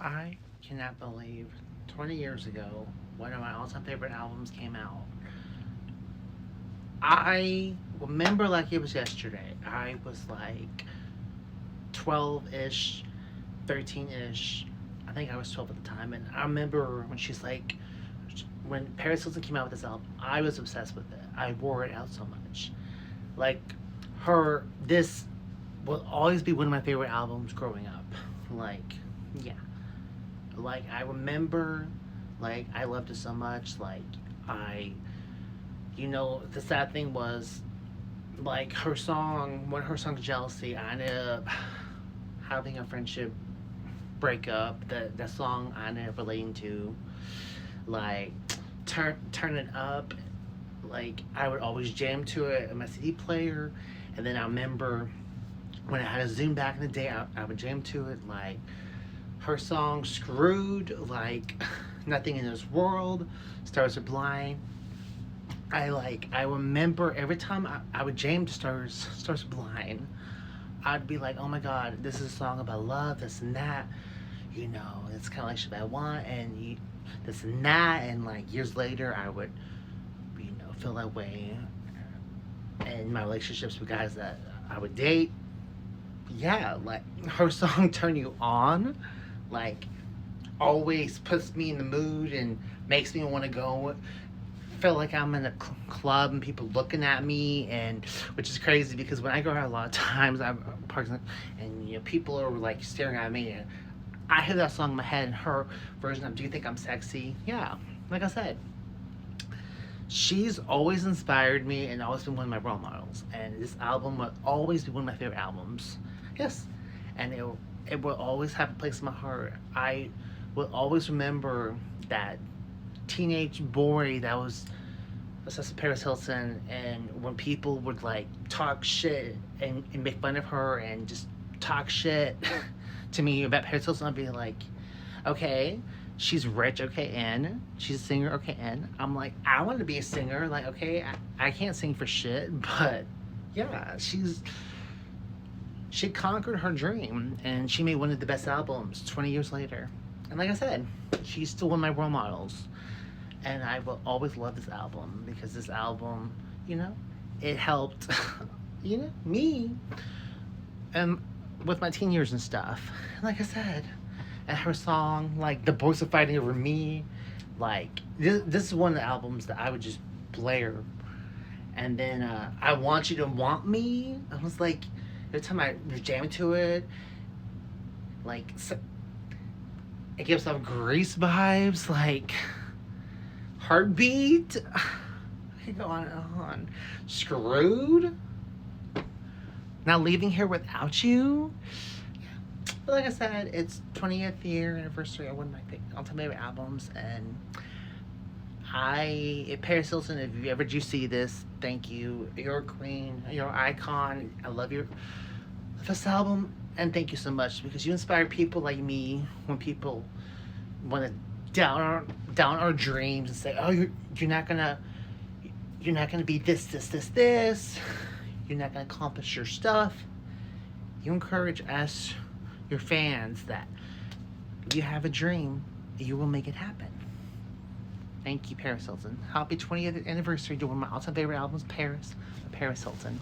I cannot believe 20 years ago, one of my all-time favorite albums came out. I remember like it was yesterday. I was like 12-ish, 13-ish. I think I was 12 at the time. And I remember when when Paris Hilton came out with this album, I was obsessed with it. I wore it out so much. Like, this will always be one of my favorite albums growing up. Like, yeah. Like, I remember, like, I loved it so much. Like, I, the sad thing was, like, one of her songs, Jealousy, I ended up having a friendship breakup. That song I ended up relating to, like, Turn It Up. Like, I would always jam to it in my CD player. And then I remember when I had a Zoom back in the day, I would jam to it. Like, her song Screwed, like Nothing in This World, Stars Are Blind. I remember every time I would jam to Stars Are Blind, I'd be like, oh my god, this is a song about love, this and that. It's kind of like shit I want, and this and that. And like years later, I would, feel that way in my relationships with guys that I would date. Yeah, like her song Turn You On, like, always puts me in the mood and makes me want to go. Feel like I'm in a club and people looking at me, and which is crazy because when I go out a lot of times I'm parking and people are like staring at me, and I hear that song in my head and her version of Do You Think I'm Sexy. Yeah, like I said, she's always inspired me and always been one of my role models, and this album will always be one of my favorite albums. Yes, and it will always have a place in my heart. I will always remember that teenage boy that was obsessed with Paris Hilton, and when people would like talk shit and make fun of her and just talk shit to me about Paris Hilton, I'd be like, okay, she's rich, okay, and she's a singer, okay, and I'm like, I want to be a singer, like, okay, I can't sing for shit, but yeah, she conquered her dream and she made one of the best albums 20 years later. And like I said, she's still one of my role models. And I will always love this album because this album, it helped, me and with my teen years and stuff. Like I said, and her song, like The Boys Are Fighting Over Me, like this is one of the albums that I would just blare. And then I Want You to Want Me. I was like, every time I was jamming to it, like, it gives off Grease vibes, like Heartbeat. I could go on and on. Screwed. Not Leaving Here Without You. But like I said, it's 20th year anniversary of one of my all-time favorite albums, and Paris Hilton, if you ever do see this, thank you. You're a queen. You're an icon. I love this album, and thank you so much because you inspire people like me when people want to down our dreams and say, oh, you're not gonna be this. You're not gonna accomplish your stuff. You encourage us, your fans, that if you have a dream, you will make it happen. Thank you, Paris Hilton. Happy 20th anniversary to one of my all-time favorite albums, Paris Hilton.